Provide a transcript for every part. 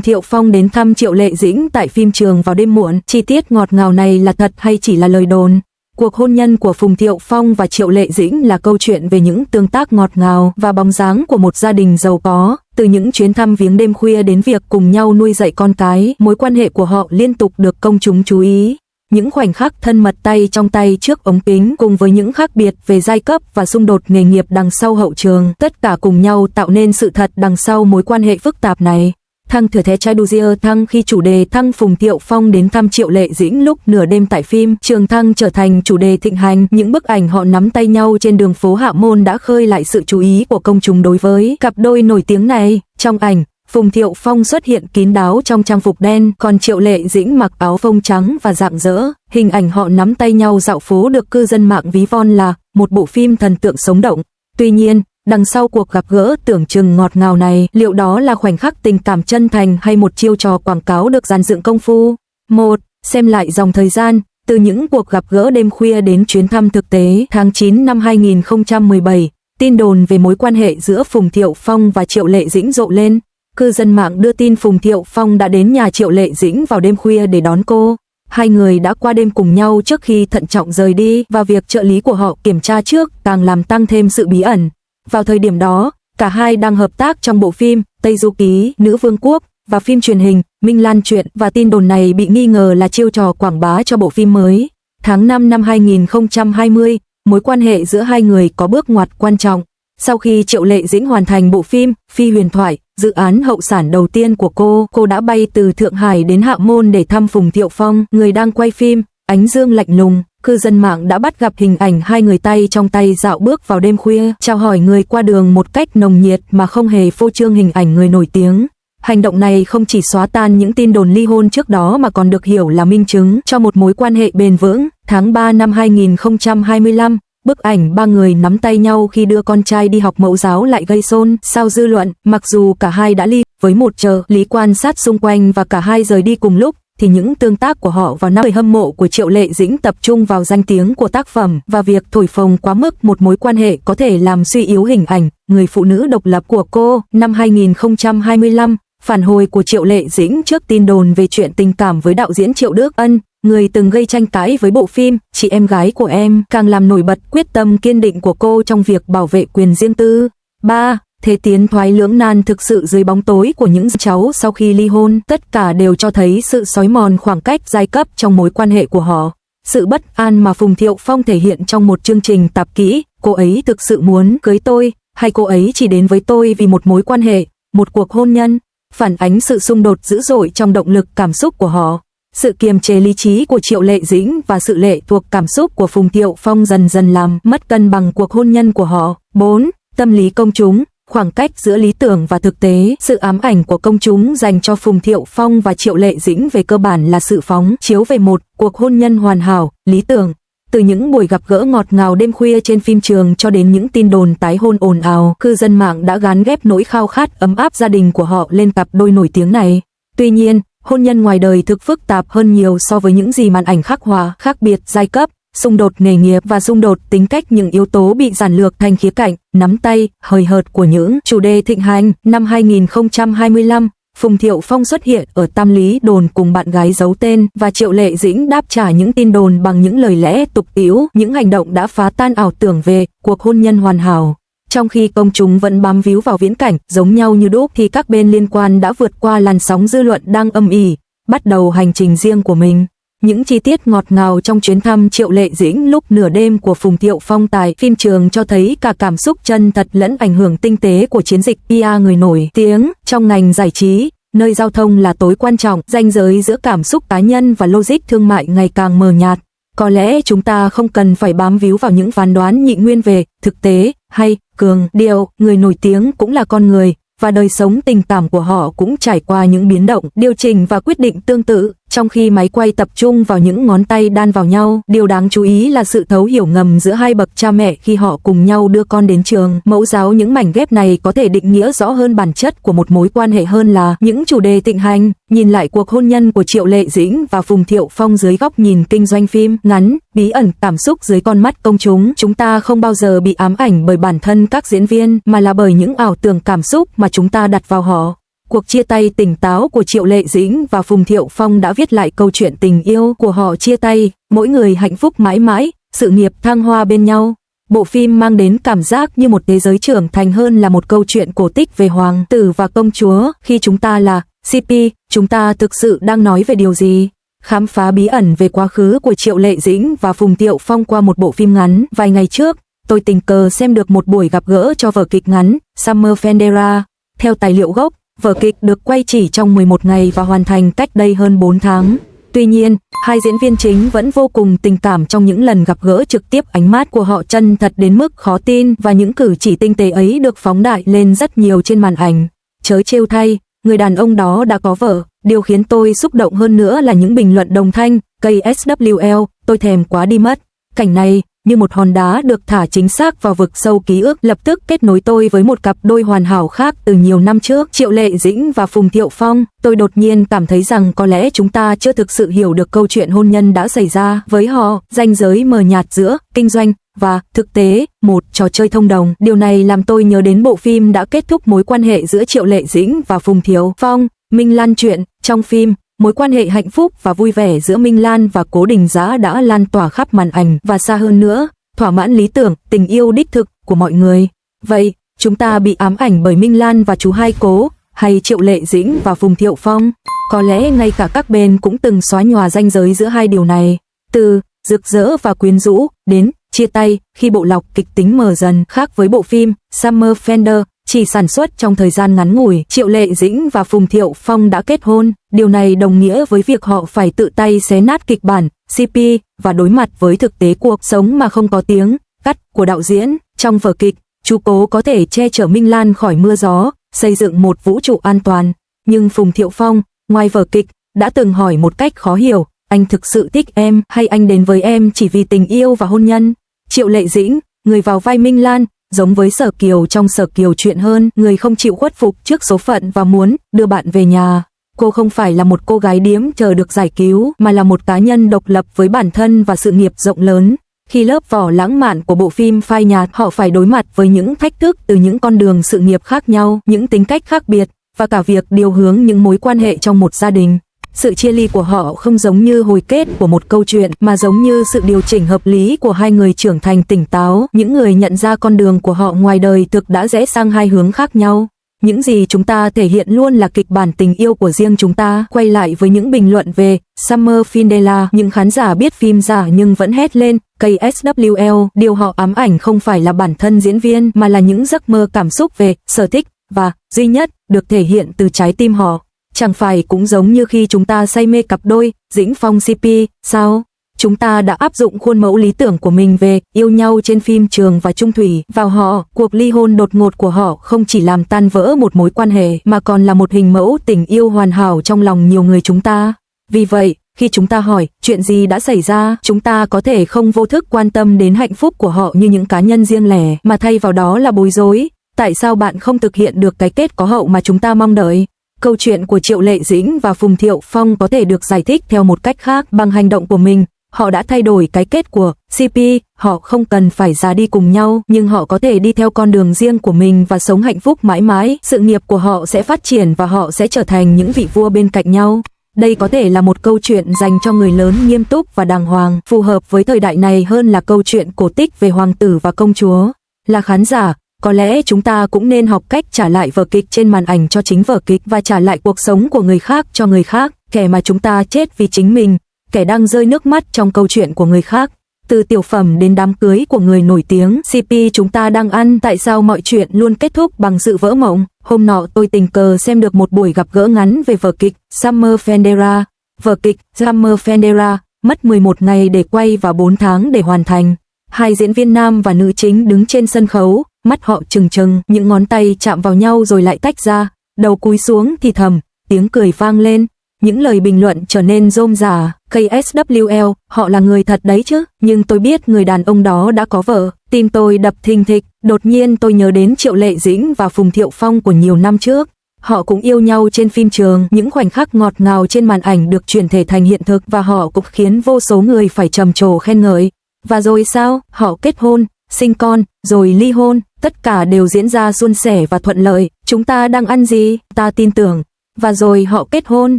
Phùng Thiệu Phong đến thăm Triệu Lệ Dĩnh tại phim trường vào đêm muộn, chi tiết ngọt ngào này là thật hay chỉ là lời đồn? Cuộc hôn nhân của Phùng Thiệu Phong và Triệu Lệ Dĩnh là câu chuyện về những tương tác ngọt ngào và bóng dáng của một gia đình giàu có, từ những chuyến thăm viếng đêm khuya đến việc cùng nhau nuôi dạy con cái, mối quan hệ của họ liên tục được công chúng chú ý. Những khoảnh khắc thân mật tay trong tay trước ống kính cùng với những khác biệt về giai cấp và xung đột nghề nghiệp đằng sau hậu trường, tất cả cùng nhau tạo nên sự thật đằng sau mối quan hệ phức tạp này. Thăng thừa thế trai Duzier Thăng khi chủ đề Thăng Phùng Thiệu Phong đến thăm Triệu Lệ Dĩnh lúc nửa đêm tại phim Trường Thăng trở thành chủ đề thịnh hành. Những bức ảnh họ nắm tay nhau trên đường phố Hạ Môn đã khơi lại sự chú ý của công chúng đối với cặp đôi nổi tiếng này. Trong ảnh, Phùng Thiệu Phong xuất hiện kín đáo trong trang phục đen, còn Triệu Lệ Dĩnh mặc áo phông trắng và rạng rỡ. Hình ảnh họ nắm tay nhau dạo phố được cư dân mạng ví von là một bộ phim thần tượng sống động. Tuy nhiên, đằng sau cuộc gặp gỡ tưởng chừng ngọt ngào này, liệu đó là khoảnh khắc tình cảm chân thành hay một chiêu trò quảng cáo được dàn dựng công phu? 1. Xem lại dòng thời gian, từ những cuộc gặp gỡ đêm khuya đến chuyến thăm thực tế. Tháng 9 năm 2017, tin đồn về mối quan hệ giữa Phùng Thiệu Phong và Triệu Lệ Dĩnh rộ lên. Cư dân mạng đưa tin Phùng Thiệu Phong đã đến nhà Triệu Lệ Dĩnh vào đêm khuya để đón cô. Hai người đã qua đêm cùng nhau trước khi thận trọng rời đi, và việc trợ lý của họ kiểm tra trước càng làm tăng thêm sự bí ẩn. Vào thời điểm đó, cả hai đang hợp tác trong bộ phim Tây Du Ký, Nữ Vương Quốc và phim truyền hình Minh Lan Truyện, và tin đồn này bị nghi ngờ là chiêu trò quảng bá cho bộ phim mới. Tháng 5 năm 2020, mối quan hệ giữa hai người có bước ngoặt quan trọng. Sau khi Triệu Lệ Dĩnh hoàn thành bộ phim Phi Huyền Thoại, dự án hậu sản đầu tiên của cô đã bay từ Thượng Hải đến Hạ Môn để thăm Phùng Thiệu Phong, người đang quay phim Ánh Dương Lạnh Lùng. Cư dân mạng đã bắt gặp hình ảnh hai người tay trong tay dạo bước vào đêm khuya, chào hỏi người qua đường một cách nồng nhiệt mà không hề phô trương hình ảnh người nổi tiếng. Hành động này không chỉ xóa tan những tin đồn ly hôn trước đó mà còn được hiểu là minh chứng cho một mối quan hệ bền vững. Tháng 3 năm 2025, bức ảnh ba người nắm tay nhau khi đưa con trai đi học mẫu giáo lại gây xôn xao dư luận. Mặc dù cả hai đã ly, với một trợ lý quan sát xung quanh và cả hai rời đi cùng lúc, thì những tương tác của họ và người hâm mộ của Triệu Lệ Dĩnh tập trung vào danh tiếng của tác phẩm và việc thổi phồng quá mức một mối quan hệ có thể làm suy yếu hình ảnh người phụ nữ độc lập của cô. Năm 2025, phản hồi của Triệu Lệ Dĩnh trước tin đồn về chuyện tình cảm với đạo diễn Triệu Đức Ân, người từng gây tranh cãi với bộ phim Chị Em Gái Của Em, càng làm nổi bật quyết tâm kiên định của cô trong việc bảo vệ quyền riêng tư. 3. Thế tiến thoái lưỡng nan thực sự dưới bóng tối của những cháu sau khi ly hôn, tất cả đều cho thấy sự xói mòn khoảng cách giai cấp trong mối quan hệ của họ. Sự bất an mà Phùng Thiệu Phong thể hiện trong một chương trình tạp kỹ, cô ấy thực sự muốn cưới tôi, hay cô ấy chỉ đến với tôi vì một mối quan hệ, một cuộc hôn nhân, phản ánh sự xung đột dữ dội trong động lực cảm xúc của họ. Sự kiềm chế lý trí của Triệu Lệ Dĩnh và sự lệ thuộc cảm xúc của Phùng Thiệu Phong dần dần làm mất cân bằng cuộc hôn nhân của họ. 4. Tâm lý công chúng, khoảng cách giữa lý tưởng và thực tế. Sự ám ảnh của công chúng dành cho Phùng Thiệu Phong và Triệu Lệ Dĩnh về cơ bản là sự phóng chiếu về một cuộc hôn nhân hoàn hảo, lý tưởng. Từ những buổi gặp gỡ ngọt ngào đêm khuya trên phim trường cho đến những tin đồn tái hôn ồn ào, cư dân mạng đã gán ghép nỗi khao khát ấm áp gia đình của họ lên cặp đôi nổi tiếng này. Tuy nhiên, hôn nhân ngoài đời thực phức tạp hơn nhiều so với những gì màn ảnh khắc họa. Khác biệt giai cấp, xung đột nghề nghiệp và xung đột tính cách, những yếu tố bị giản lược thành khía cạnh nắm tay, hời hợt của những chủ đề thịnh hành. Năm 2025, Phùng Thiệu Phong xuất hiện ở Tam Lý Đồn cùng bạn gái giấu tên, và Triệu Lệ Dĩnh đáp trả những tin đồn bằng những lời lẽ tục tĩu. Những hành động đã phá tan ảo tưởng về cuộc hôn nhân hoàn hảo. Trong khi công chúng vẫn bám víu vào viễn cảnh giống nhau như đúc, thì các bên liên quan đã vượt qua làn sóng dư luận đang âm ỉ, bắt đầu hành trình riêng của mình. Những chi tiết ngọt ngào trong chuyến thăm Triệu Lệ Dĩnh lúc nửa đêm của Phùng Thiệu Phong tại phim trường cho thấy cả cảm xúc chân thật lẫn ảnh hưởng tinh tế của chiến dịch PR người nổi tiếng. Trong ngành giải trí, nơi giao thông là tối quan trọng, ranh giới giữa cảm xúc cá nhân và logic thương mại ngày càng mờ nhạt. Có lẽ chúng ta không cần phải bám víu vào những phán đoán nhị nguyên về thực tế hay cường điệu. Người nổi tiếng cũng là con người, và đời sống tình cảm của họ cũng trải qua những biến động, điều chỉnh và quyết định tương tự. Trong khi máy quay tập trung vào những ngón tay đan vào nhau, điều đáng chú ý là sự thấu hiểu ngầm giữa hai bậc cha mẹ khi họ cùng nhau đưa con đến trường mẫu giáo. Những mảnh ghép này có thể định nghĩa rõ hơn bản chất của một mối quan hệ hơn là những chủ đề thịnh hành. Nhìn lại cuộc hôn nhân của Triệu Lệ Dĩnh và Phùng Thiệu Phong dưới góc nhìn kinh doanh phim ngắn, bí ẩn cảm xúc dưới con mắt công chúng, chúng ta không bao giờ bị ám ảnh bởi bản thân các diễn viên, mà là bởi những ảo tưởng cảm xúc mà chúng ta đặt vào họ. Cuộc chia tay tỉnh táo của Triệu Lệ Dĩnh và Phùng Thiệu Phong đã viết lại câu chuyện tình yêu của họ chia tay, mỗi người hạnh phúc mãi mãi, sự nghiệp thăng hoa bên nhau. Bộ phim mang đến cảm giác như một thế giới trưởng thành hơn là một câu chuyện cổ tích về hoàng tử và công chúa. Khi chúng ta là CP, chúng ta thực sự đang nói về điều gì? Khám phá bí ẩn về quá khứ của Triệu Lệ Dĩnh và Phùng Thiệu Phong qua một bộ phim ngắn. Vài ngày trước, tôi tình cờ xem được một buổi gặp gỡ cho vở kịch ngắn Summer Fendera. Theo tài liệu gốc, vở kịch được quay chỉ trong 11 ngày và hoàn thành cách đây hơn 4 tháng. Tuy nhiên, hai diễn viên chính vẫn vô cùng tình cảm trong những lần gặp gỡ trực tiếp, ánh mắt của họ chân thật đến mức khó tin và những cử chỉ tinh tế ấy được phóng đại lên rất nhiều trên màn ảnh. Chớ trêu thay, người đàn ông đó đã có vợ. Điều khiến tôi xúc động hơn nữa là những bình luận đồng thanh, KSWL, tôi thèm quá đi mất. Cảnh này, như một hòn đá được thả chính xác vào vực sâu ký ức, lập tức kết nối tôi với một cặp đôi hoàn hảo khác từ nhiều năm trước, Triệu Lệ Dĩnh và Phùng Thiệu Phong. Tôi đột nhiên cảm thấy rằng có lẽ chúng ta chưa thực sự hiểu được câu chuyện hôn nhân đã xảy ra với họ, ranh giới mờ nhạt giữa kinh doanh và thực tế, một trò chơi thông đồng. Điều này làm tôi nhớ đến bộ phim đã kết thúc mối quan hệ giữa Triệu Lệ Dĩnh và Phùng Thiệu Phong, Minh Lan Chuyện. Trong phim, mối quan hệ hạnh phúc và vui vẻ giữa Minh Lan và Cố Đình Dã đã lan tỏa khắp màn ảnh và xa hơn nữa, thỏa mãn lý tưởng, tình yêu đích thực của mọi người. Vậy, chúng ta bị ám ảnh bởi Minh Lan và chú hai Cố, hay Triệu Lệ Dĩnh và Phùng Thiệu Phong? Có lẽ ngay cả các bên cũng từng xóa nhòa ranh giới giữa hai điều này. Từ rực rỡ và quyến rũ đến chia tay khi bộ lọc kịch tính mờ dần. Khác với bộ phim Summer Fender, chỉ sản xuất trong thời gian ngắn ngủi, Triệu Lệ Dĩnh và Phùng Thiệu Phong đã kết hôn. Điều này đồng nghĩa với việc họ phải tự tay xé nát kịch bản CP và đối mặt với thực tế cuộc sống mà không có tiếng cắt của đạo diễn. Trong vở kịch, chú Cố có thể che chở Minh Lan khỏi mưa gió, xây dựng một vũ trụ an toàn. Nhưng Phùng Thiệu Phong, ngoài vở kịch, đã từng hỏi một cách khó hiểu, anh thực sự thích em hay anh đến với em chỉ vì tình yêu và hôn nhân? Triệu Lệ Dĩnh, người vào vai Minh Lan, giống với Sở Kiều trong Sở Kiều Chuyện hơn, người không chịu khuất phục trước số phận và muốn đưa bạn về nhà. Cô không phải là một cô gái điếm chờ được giải cứu, mà là một cá nhân độc lập với bản thân và sự nghiệp rộng lớn. Khi lớp vỏ lãng mạn của bộ phim phai nhạt, họ phải đối mặt với những thách thức từ những con đường sự nghiệp khác nhau, những tính cách khác biệt, và cả việc điều hướng những mối quan hệ trong một gia đình. Sự chia ly của họ không giống như hồi kết của một câu chuyện, mà giống như sự điều chỉnh hợp lý của hai người trưởng thành tỉnh táo, những người nhận ra con đường của họ ngoài đời thực đã rẽ sang hai hướng khác nhau. Những gì chúng ta thể hiện luôn là kịch bản tình yêu của riêng chúng ta. Quay lại với những bình luận về Summer Fendera, những khán giả biết phim giả nhưng vẫn hét lên KSWL. Điều họ ám ảnh không phải là bản thân diễn viên, mà là những giấc mơ cảm xúc về sở thích và duy nhất được thể hiện từ trái tim họ. Chẳng phải cũng giống như khi chúng ta say mê cặp đôi Dĩnh Phong CP sao? Chúng ta đã áp dụng khuôn mẫu lý tưởng của mình về yêu nhau trên phim Trường và Trung Thủy vào họ. Cuộc ly hôn đột ngột của họ không chỉ làm tan vỡ một mối quan hệ, mà còn là một hình mẫu tình yêu hoàn hảo trong lòng nhiều người chúng ta. Vì vậy, khi chúng ta hỏi chuyện gì đã xảy ra, chúng ta có thể không vô thức quan tâm đến hạnh phúc của họ như những cá nhân riêng lẻ, mà thay vào đó là bối rối. Tại sao bạn không thực hiện được cái kết có hậu mà chúng ta mong đợi? Câu chuyện của Triệu Lệ Dĩnh và Phùng Thiệu Phong có thể được giải thích theo một cách khác. Bằng hành động của mình, họ đã thay đổi cái kết của CP. Họ không cần phải ra đi cùng nhau, nhưng họ có thể đi theo con đường riêng của mình và sống hạnh phúc mãi mãi. Sự nghiệp của họ sẽ phát triển và họ sẽ trở thành những vị vua bên cạnh nhau. Đây có thể là một câu chuyện dành cho người lớn nghiêm túc và đàng hoàng, phù hợp với thời đại này hơn là câu chuyện cổ tích về hoàng tử và công chúa. Là khán giả, có lẽ chúng ta cũng nên học cách trả lại vở kịch trên màn ảnh cho chính vở kịch, và trả lại cuộc sống của người khác cho người khác, kẻ mà chúng ta chết vì chính mình, kẻ đang rơi nước mắt trong câu chuyện của người khác. Từ tiểu phẩm đến đám cưới của người nổi tiếng CP chúng ta đang ăn. Tại sao mọi chuyện luôn kết thúc bằng sự vỡ mộng? Hôm nọ tôi tình cờ xem được một buổi gặp gỡ ngắn về vở kịch Summer Fendera. Vở kịch Summer Fendera mất 11 ngày để quay và 4 tháng để hoàn thành. Hai diễn viên nam và nữ chính đứng trên sân khấu, mắt họ trừng trừng, những ngón tay chạm vào nhau rồi lại tách ra, đầu cúi xuống thì thầm, tiếng cười vang lên. Những lời bình luận trở nên rôm rả. KSWL, họ là người thật đấy chứ. Nhưng tôi biết người đàn ông đó đã có vợ. Tim tôi đập thình thịch. Đột nhiên tôi nhớ đến Triệu Lệ Dĩnh và Phùng Thiệu Phong của nhiều năm trước. Họ cũng yêu nhau trên phim Trường. Những khoảnh khắc ngọt ngào trên màn ảnh được chuyển thể thành hiện thực, và họ cũng khiến vô số người phải trầm trồ khen ngợi. Và rồi sao? Họ kết hôn, sinh con, rồi ly hôn. Tất cả đều diễn ra suôn sẻ và thuận lợi. Chúng ta đang ăn gì? Ta tin tưởng và rồi họ kết hôn,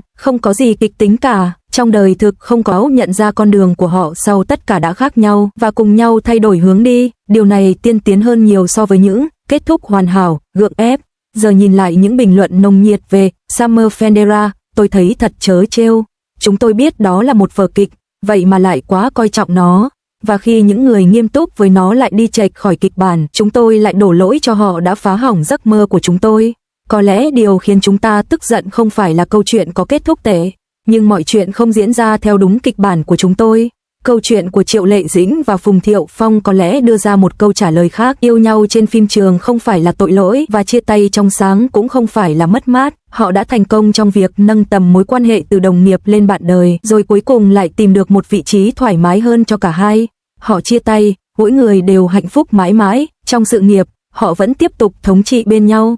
không có gì kịch tính cả. Trong đời thực không có nhận ra con đường của họ sau tất cả đã khác nhau và cùng nhau thay đổi hướng đi. Điều này tiên tiến hơn nhiều so với những kết thúc hoàn hảo, gượng ép. Giờ nhìn lại những bình luận nồng nhiệt về Summer Fendera, tôi thấy thật trớ trêu. Chúng tôi biết đó là một vở kịch, vậy mà lại quá coi trọng nó. Và khi những người nghiêm túc với nó lại đi chệch khỏi kịch bản, chúng tôi lại đổ lỗi cho họ đã phá hỏng giấc mơ của chúng tôi. Có lẽ điều khiến chúng ta tức giận không phải là câu chuyện có kết thúc tệ, nhưng mọi chuyện không diễn ra theo đúng kịch bản của chúng tôi. Câu chuyện của Triệu Lệ Dĩnh và Phùng Thiệu Phong có lẽ đưa ra một câu trả lời khác. Yêu nhau trên phim trường không phải là tội lỗi và chia tay trong sáng cũng không phải là mất mát. Họ đã thành công trong việc nâng tầm mối quan hệ từ đồng nghiệp lên bạn đời, rồi cuối cùng lại tìm được một vị trí thoải mái hơn cho cả hai. Họ chia tay, mỗi người đều hạnh phúc mãi mãi. Trong sự nghiệp, họ vẫn tiếp tục thống trị bên nhau.